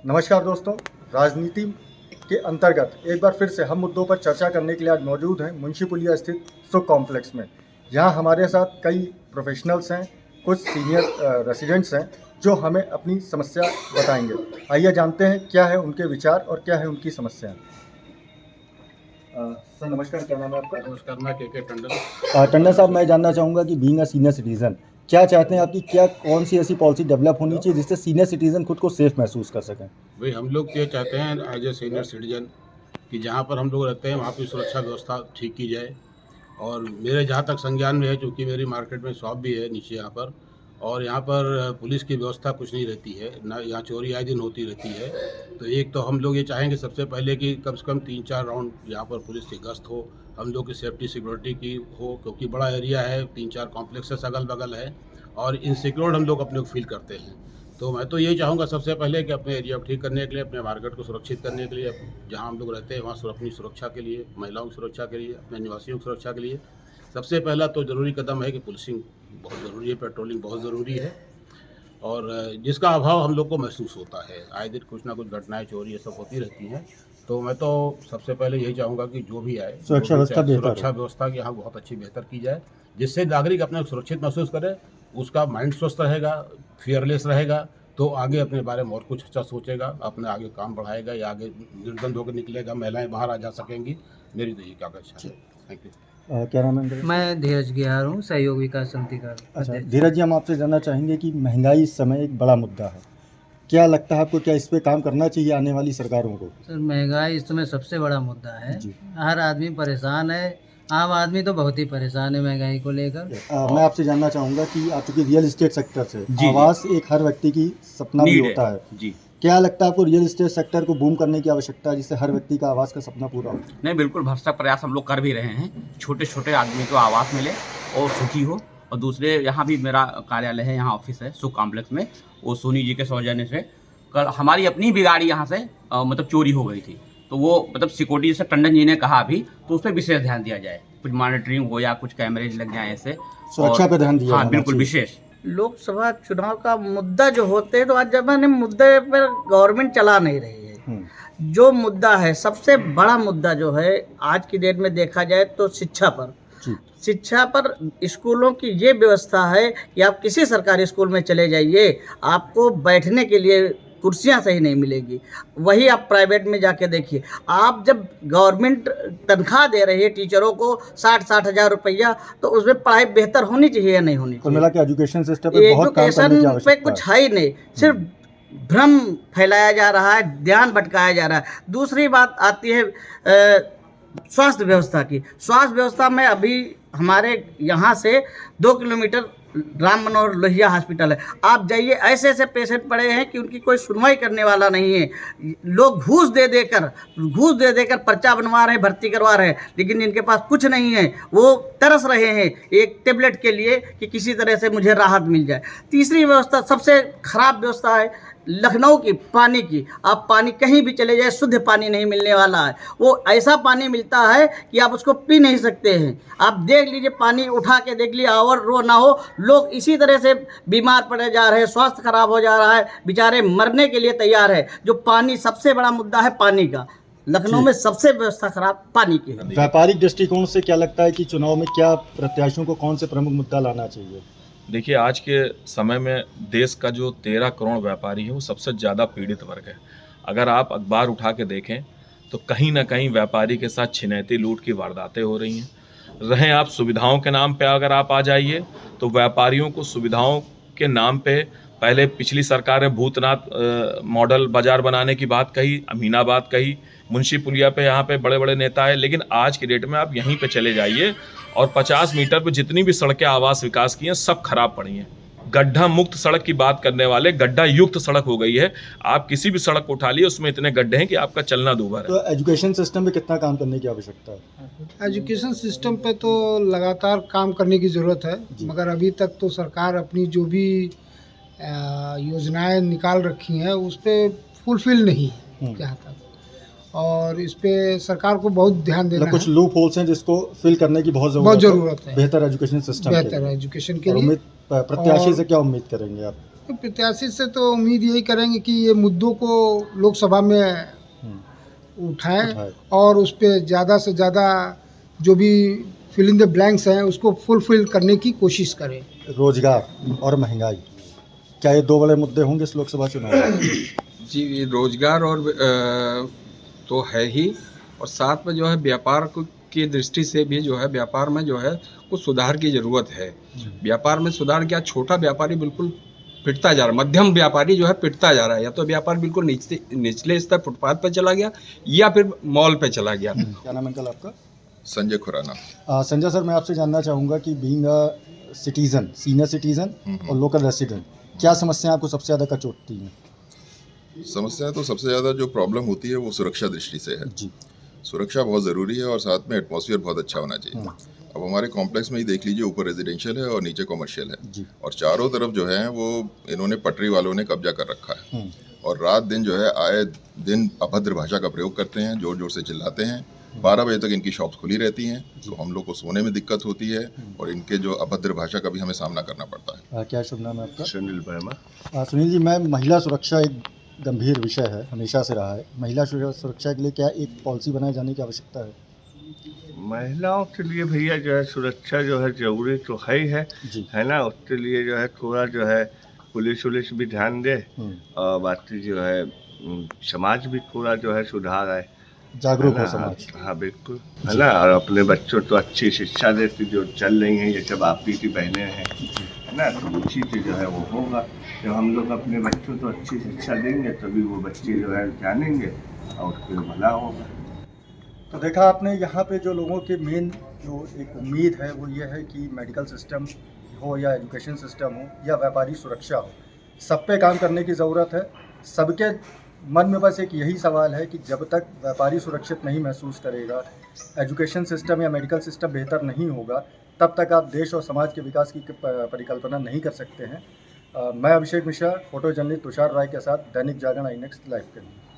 नमस्कार दोस्तों, राजनीति के अंतर्गत एक बार फिर से हम मुद्दों पर चर्चा करने के लिए आज मौजूद हैं मुंशी पुलिया स्थित सुख कॉम्प्लेक्स में। यहाँ हमारे साथ कई प्रोफेशनल्स हैं, कुछ सीनियर रेसिडेंट्स हैं जो हमें अपनी समस्या बताएंगे। आइए जानते हैं क्या है उनके विचार और क्या है उनकी समस्याएं। सर नमस्कार, क्या नाम है आपका? नमस्कार, मैं के टंडन। टंडन साहब, मैं जानना चाहूँगा कि बीइंग अ सीनियर सिटीज़न क्या चाहते हैं आपकी, क्या कौन सी ऐसी पॉलिसी डेवलप होनी चाहिए जिससे सीनियर सिटीज़न खुद को सेफ महसूस कर सकें? भाई हम लोग ये चाहते हैं एज ए सीनियर सिटीजन कि जहाँ पर हम लोग रहते हैं वहाँ की सुरक्षा व्यवस्था ठीक की जाए। और मेरे जहाँ तक संज्ञान में है, चूँकि मेरी मार्केट में शॉप भी है नीचे यहाँ पर, और यहाँ पर पुलिस की व्यवस्था कुछ नहीं रहती है ना, यहाँ चोरी आए दिन होती रहती है। तो एक तो हम लोग ये चाहेंगे सबसे पहले कि कम से कम 3-4 राउंड यहाँ पर पुलिस की गश्त हो, हम लोग की सेफ्टी सिक्योरिटी की हो, क्योंकि बड़ा एरिया है, 3-4 कॉम्प्लेक्सेस अगल बगल है और इनसिक्योर्ड हम लोग अपने को फील करते हैं। तो मैं तो यही चाहूँगा सबसे पहले कि अपने एरिया को ठीक करने के लिए, अपने मार्केट को सुरक्षित करने के लिए, जहाँ हम लोग रहते हैं वहाँ अपनी सुरक्षा के लिए, महिलाओं की सुरक्षा के लिए, अपने निवासियों की सुरक्षा के लिए सबसे पहला तो ज़रूरी कदम है कि पुलिसिंग बहुत ज़रूरी है, पेट्रोलिंग बहुत ज़रूरी है, और जिसका अभाव हम लोग को महसूस होता है। आए दिन कुछ ना कुछ घटनाएं, चोरी ये सब होती रहती हैं। तो मैं तो सबसे पहले यही चाहूँगा कि जो भी आए सुरक्षा व्यवस्था की यहाँ बहुत अच्छी बेहतर की जाए, जिससे नागरिक अपने सुरक्षित महसूस करे, उसका माइंड स्वस्थ रहेगा, फियरलेस रहेगा, तो आगे अपने बारे में और कुछ अच्छा सोचेगा, अपने आगे काम बढ़ाएगा या आगे निर्धन होकर निकलेगा, महिलाएं बाहर आ जा सकेंगी। मेरी तो यही अपेक्षा है। Thank you. क्या नाम है? मैं धीरज गिहार हूँ, सहयोग विकास समिति का अध्यक्ष। धीरज जी, हम आपसे जानना चाहेंगे कि महंगाई इस समय एक बड़ा मुद्दा है, क्या लगता है आपको, क्या इस पे काम करना चाहिए आने वाली सरकारों को? सर, महंगाई इस समय सबसे बड़ा मुद्दा है। हर आदमी परेशान है, आम आदमी तो बहुत ही परेशान है महंगाई को लेकर। मैं आपसे जानना चाहूँगा कि आप चूँकि रियल इस्टेट सेक्टर से, आवास एक हर व्यक्ति की सपना भी होता है जी, क्या लगता है आपको रियल इस्टेट सेक्टर को बूम करने की आवश्यकता है जिससे हर व्यक्ति का आवास का सपना पूरा हो? नहीं, बिल्कुल भरसक प्रयास हम लोग कर भी रहे हैं, छोटे छोटे आदमी को आवास मिले और सुखी हो। और दूसरे, यहाँ भी मेरा कार्यालय है, यहाँ ऑफिस है सुख कॉम्प्लेक्स में, वो सोनी जी के सौजन्य से कल हमारी अपनी भी गाड़ी यहाँ से मतलब चोरी हो गई थी। तो वो मतलब सिक्योरिटी जैसे टंडन जी ने कहा अभी, तो उस पर विशेष ध्यान दिया जाए, कुछ मॉनिटरिंग हो या कुछ कैमरेज लग जाए, ऐसे सुरक्षा पे ध्यान दिया। हाँ बिल्कुल विशेष। लोकसभा चुनाव का मुद्दा जो होते हैं, तो आज जमाने मुद्दे पर गवर्नमेंट चला नहीं रही है। जो मुद्दा है, सबसे बड़ा मुद्दा जो है आज की डेट में देखा जाए तो शिक्षा पर। शिक्षा पर स्कूलों की ये व्यवस्था है कि आप किसी सरकारी स्कूल में चले जाइए, आपको बैठने के लिए कुर्सियां सही नहीं मिलेगी। वही आप प्राइवेट में जाके देखिए, आप जब गवर्नमेंट तनख्वाह दे रही है टीचरों को 60-60 हज़ार रुपया, तो उसमें पढ़ाई बेहतर होनी चाहिए या नहीं होनी चाहिए? मिला के एजुकेशन सिस्टम पे बहुत काम करने की आवश्यकता है। कुछ है ही नहीं, सिर्फ भ्रम फैलाया जा रहा है, ध्यान भटकाया जा रहा है। दूसरी बात आती है स्वास्थ्य व्यवस्था की। स्वास्थ्य व्यवस्था में अभी हमारे यहाँ से 2 किलोमीटर राम मनोहर लोहिया हॉस्पिटल है, आप जाइए, ऐसे ऐसे पेशेंट पड़े हैं कि उनकी कोई सुनवाई करने वाला नहीं है। लोग घूस दे देकर पर्चा बनवा रहे हैं, भर्ती करवा रहे हैं, लेकिन इनके पास कुछ नहीं है। वो तरस रहे हैं एक टेबलेट के लिए कि किसी तरह से मुझे राहत मिल जाए। तीसरी व्यवस्था, सबसे खराब व्यवस्था है लखनऊ की, पानी की। आप पानी कहीं भी चले जाए, शुद्ध पानी नहीं मिलने वाला है। वो ऐसा पानी मिलता है कि आप उसको पी नहीं सकते हैं। आप देख लीजिए, पानी उठा के देख लीजिए, और रो ना हो, लोग इसी तरह से बीमार पड़े जा रहे हैं, स्वास्थ्य खराब हो जा रहा है, बेचारे मरने के लिए तैयार है। जो पानी, सबसे बड़ा मुद्दा है पानी का। लखनऊ में सबसे व्यवस्था खराब पानी की है। व्यापारिक दृष्टिकोण से क्या लगता है कि चुनाव में क्या प्रत्याशियों को कौन से प्रमुख मुद्दा लाना चाहिए? देखिए, आज के समय में देश का जो 13 करोड़ व्यापारी है वो सबसे ज़्यादा पीड़ित वर्ग है। अगर आप अखबार उठा के देखें तो कहीं ना कहीं व्यापारी के साथ छिनैती लूट की वारदातें हो रही हैं। रहें आप सुविधाओं के नाम पे, अगर आप आ जाइए तो व्यापारियों को सुविधाओं के नाम पे, पहले पिछली सरकार ने भूतनाथ मॉडल बाज़ार बनाने की बात कही, अमीनाबाद कही, मुंशी पुलिया पे यहाँ पे बड़े बड़े नेता है, लेकिन आज की डेट में आप यहीं पे चले जाइए और 50 मीटर पे जितनी भी सड़कें आवास विकास की हैं सब खराब पड़ी हैं। गड्ढा मुक्त सड़क की बात करने वाले गड्ढा युक्त सड़क हो गई है। आप किसी भी सड़क को उठा लिए, उसमें इतने गड्ढे हैं कि आपका चलना दूभर है। तो एजुकेशन सिस्टम पे कितना काम करने की आवश्यकता है? एजुकेशन सिस्टम पे तो लगातार काम करने की ज़रूरत है, मगर अभी तक तो सरकार अपनी जो भी योजनाएं निकाल रखी हैं उस पर फुलफिल नहीं है जहाँ तक, और इस पे सरकार को बहुत ध्यान देना है। कुछ लूप होल्स हैं जिसको फिल करने की बहुत ज़रूरत है। बेहतर एजुकेशन सिस्टम, बेहतर एजुकेशन के लिए। प्रत्याशी से क्या उम्मीद करेंगे आप? प्रत्याशी से तो उम्मीद यही करेंगे कि ये मुद्दों को लोकसभा में उठाएं और उस पर ज़्यादा से ज़्यादा जो भी फिल इन द ब्लैंक्स हैं उसको फुलफिल करने की कोशिश करें। रोजगार और महंगाई, क्या ये दो बड़े मुद्दे होंगे इस लोकसभा चुनाव में? जी, ये रोजगार और तो है ही, और साथ में जो है व्यापार की दृष्टि से भी जो है व्यापार में जो है कुछ सुधार की ज़रूरत है। व्यापार में सुधार क्या, छोटा व्यापारी बिल्कुल पिटता जा रहा है, मध्यम व्यापारी जो है पिटता जा रहा है, या तो व्यापार बिल्कुल निचले स्तर फुटपाथ पर चला गया या फिर मॉल पे चला गया। क्या नाम है अंकल आपका? संजय खुराना। संजय सर, मैं आपसे जानना चाहूँगा कि being a citizen, senior citizen और लोकल रेसिडेंट, क्या समस्याएं आपको सबसे ज़्यादा कचोटती हैं? समस्या तो सबसे ज़्यादा जो प्रॉब्लम होती है वो सुरक्षा दृष्टि से है। जी। सुरक्षा बहुत ज़रूरी है और साथ में एटमॉस्फेयर बहुत अच्छा होना चाहिए। अब हमारे कॉम्प्लेक्स में ही देख लीजिए, ऊपर रेजिडेंशियल है और नीचे कॉमर्शियल है जी। और चारों तरफ जो है वो इन्होंने पटरी वालों ने कब्जा कर रखा है और रात दिन जो है आए दिन अभद्र भाषा का प्रयोग करते हैं, जोर जोर से चिल्लाते हैं। 12 बजे तक इनकी शॉप्स खुली रहती हैं, तो हम लोग को सोने में दिक्कत होती है और इनके जो अभद्र भाषा का भी हमें सामना करना पड़ता है। क्या शुभ नाम है आपका? सुनील वर्मा। सुनील जी, मैं महिला सुरक्षा एक गंभीर विषय है, हमेशा से रहा है। महिला सुरक्षा के लिए क्या एक पॉलिसी बनाए जाने की आवश्यकता है? महिलाओं के लिए भैया जो है सुरक्षा जो है ज़रूरी तो है ही है ना। उसके लिए जो है थोड़ा जो है पुलिस वुलिस भी ध्यान दे और बाकी जो है समाज भी थोड़ा जो है सुधार आए, जागरूक हो समाज। हाँ बिल्कुल, है ना। और अपने बच्चों को अच्छी शिक्षा देती जो चल रही हैं, जैसे बापी की बहनें हैं, है ना, तो उसी से जो है वो होगा। जब हम लोग अपने बच्चों को अच्छी शिक्षा देंगे तभी वो बच्चे जो है जानेंगे और उसके भला होगा। तो देखा आपने, यहाँ पे जो लोगों के मेन जो एक उम्मीद है वो ये है कि मेडिकल सिस्टम हो या एजुकेशन सिस्टम हो या व्यापारी सुरक्षा हो, सब पे काम करने की ज़रूरत है। सबके मन में बस एक यही सवाल है कि जब तक व्यापारी सुरक्षित नहीं महसूस करेगा, एजुकेशन सिस्टम या मेडिकल सिस्टम बेहतर नहीं होगा, तब तक आप देश और समाज के विकास की परिकल्पना नहीं कर सकते हैं। मैं अभिषेक मिश्रा, फोटो जर्नलिस्ट तुषार राय के साथ, दैनिक जागरण INEX लाइव के लिए।